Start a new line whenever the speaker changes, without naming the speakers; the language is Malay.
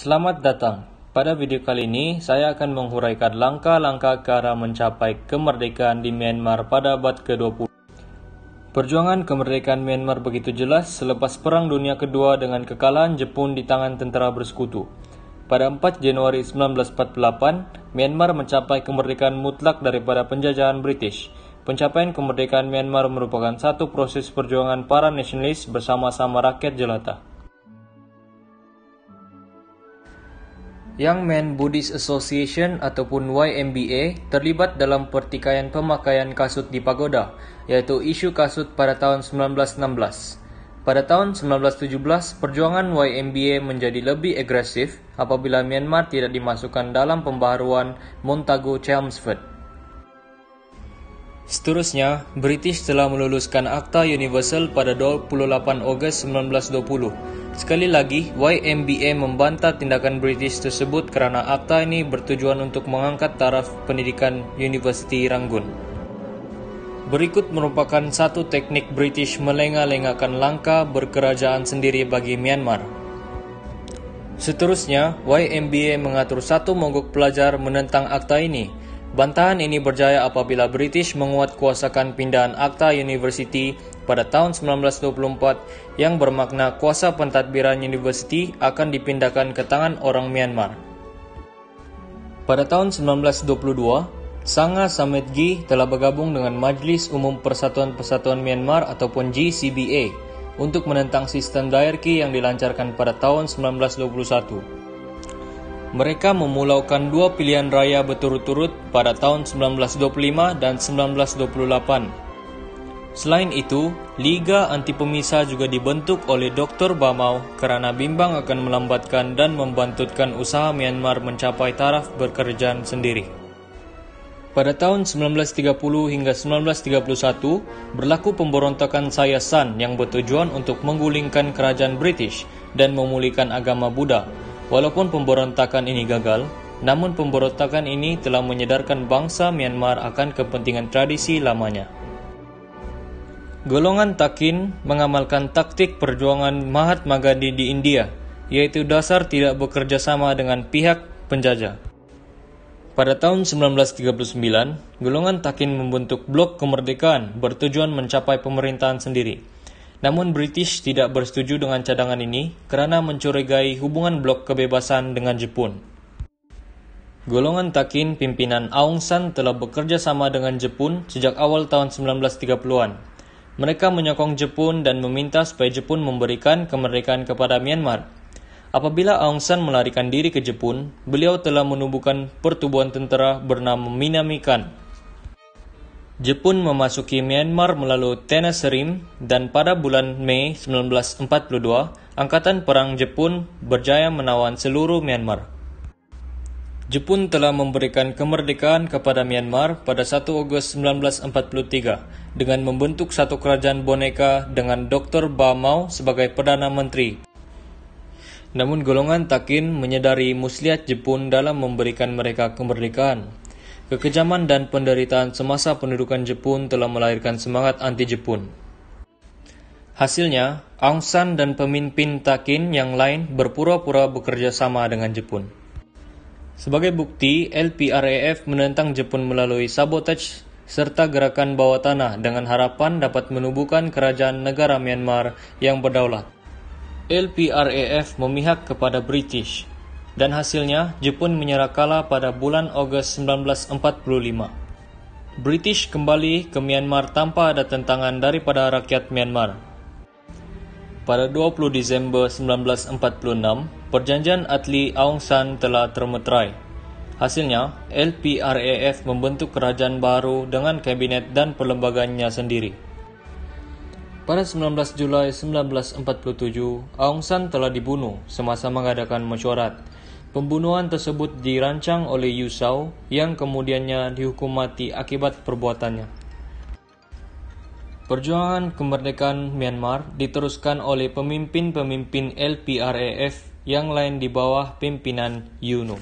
Selamat datang. Pada video kali ini, saya akan menghuraikan langkah-langkah ke arah mencapai kemerdekaan di Myanmar pada abad ke-20. Perjuangan kemerdekaan Myanmar begitu jelas selepas Perang Dunia Kedua dengan kekalahan Jepun di tangan tentara bersekutu. Pada 4 Januari 1948, Myanmar mencapai kemerdekaan mutlak daripada penjajahan British. Pencapaian kemerdekaan Myanmar merupakan satu proses perjuangan para nasionalis bersama-sama rakyat jelata. Young Men Buddhist Association ataupun YMBA terlibat dalam pertikaian pemakaian kasut di pagoda, yaitu isu kasut pada tahun 1916. Pada tahun 1917, perjuangan YMBA menjadi lebih agresif apabila Myanmar tidak dimasukkan dalam pembaharuan Montagu-Chelmsford. Seterusnya, British telah meluluskan Akta Universal pada 28 Ogos 1920. Sekali lagi, YMBA membantah tindakan British tersebut kerana akta ini bertujuan untuk mengangkat taraf pendidikan Universiti Rangoon. Berikut merupakan satu teknik British melengah-lengahkan langkah berkerajaan sendiri bagi Myanmar. Seterusnya, YMBA mengatur satu mogok pelajar menentang akta ini. Bantahan ini berjaya apabila British menguatkuasakan pindahan Akta University pada tahun 1924 yang bermakna kuasa pentadbiran universiti akan dipindahkan ke tangan orang Myanmar. Pada tahun 1922, Sangha Samedgi telah bergabung dengan Majlis Umum Persatuan-Persatuan Myanmar ataupun GCBA untuk menentang sistem diarki yang dilancarkan pada tahun 1921. Mereka memulaukan dua pilihan raya berturut-turut pada tahun 1925 dan 1928. Selain itu, Liga Anti Pemisah juga dibentuk oleh Dr. Bamau kerana bimbang akan melambatkan dan membantutkan usaha Myanmar mencapai taraf berkerajaan sendiri. Pada tahun 1930 hingga 1931, berlaku pemberontakan Sayasan yang bertujuan untuk menggulingkan kerajaan British dan memulihkan agama Buddha. Walaupun pemberontakan ini gagal, namun pemberontakan ini telah menyedarkan bangsa Myanmar akan kepentingan tradisi lamanya. Golongan Takin mengamalkan taktik perjuangan Mahatma Gandhi di India, iaitu dasar tidak bekerja sama dengan pihak penjajah. Pada tahun 1939, golongan Takin membentuk Blok Kemerdekaan bertujuan mencapai pemerintahan sendiri. Namun British tidak bersetuju dengan cadangan ini kerana mencurigai hubungan blok kebebasan dengan Jepun. Golongan Takin pimpinan Aung San telah bekerja sama dengan Jepun sejak awal tahun 1930-an. Mereka menyokong Jepun dan meminta supaya Jepun memberikan kemerdekaan kepada Myanmar. Apabila Aung San melarikan diri ke Jepun, beliau telah menubuhkan pertubuhan tentera bernama Minamikan. Jepun memasuki Myanmar melalui Tenasserim dan pada bulan Mei 1942, Angkatan Perang Jepun berjaya menawan seluruh Myanmar. Jepun telah memberikan kemerdekaan kepada Myanmar pada 1 Ogos 1943 dengan membentuk satu kerajaan boneka dengan Dr. Bamau sebagai Perdana Menteri. Namun golongan Takin menyedari muslihat Jepun dalam memberikan mereka kemerdekaan. Kekejaman dan penderitaan semasa pendudukan Jepun telah melahirkan semangat anti-Jepun. Hasilnya, Aung San dan pemimpin Takin yang lain berpura-pura bekerja sama dengan Jepun. Sebagai bukti, LPRAF menentang Jepun melalui sabotage serta gerakan bawah tanah dengan harapan dapat menubuhkan kerajaan negara Myanmar yang berdaulat. LPRAF memihak kepada British. Dan hasilnya, Jepun menyerah kalah pada bulan Ogos 1945. British kembali ke Myanmar tanpa ada tentangan daripada rakyat Myanmar. Pada 20 Disember 1946, perjanjian Atli Aung San telah termeterai. Hasilnya, LPRAF membentuk kerajaan baru dengan kabinet dan perlembagaannya sendiri. Pada 19 Julai 1947, Aung San telah dibunuh semasa mengadakan mesyuarat. Pembunuhan tersebut dirancang oleh U Sao yang kemudiannya dihukum mati akibat perbuatannya. Perjuangan kemerdekaan Myanmar diteruskan oleh pemimpin-pemimpin LPRAF yang lain di bawah pimpinan UNO.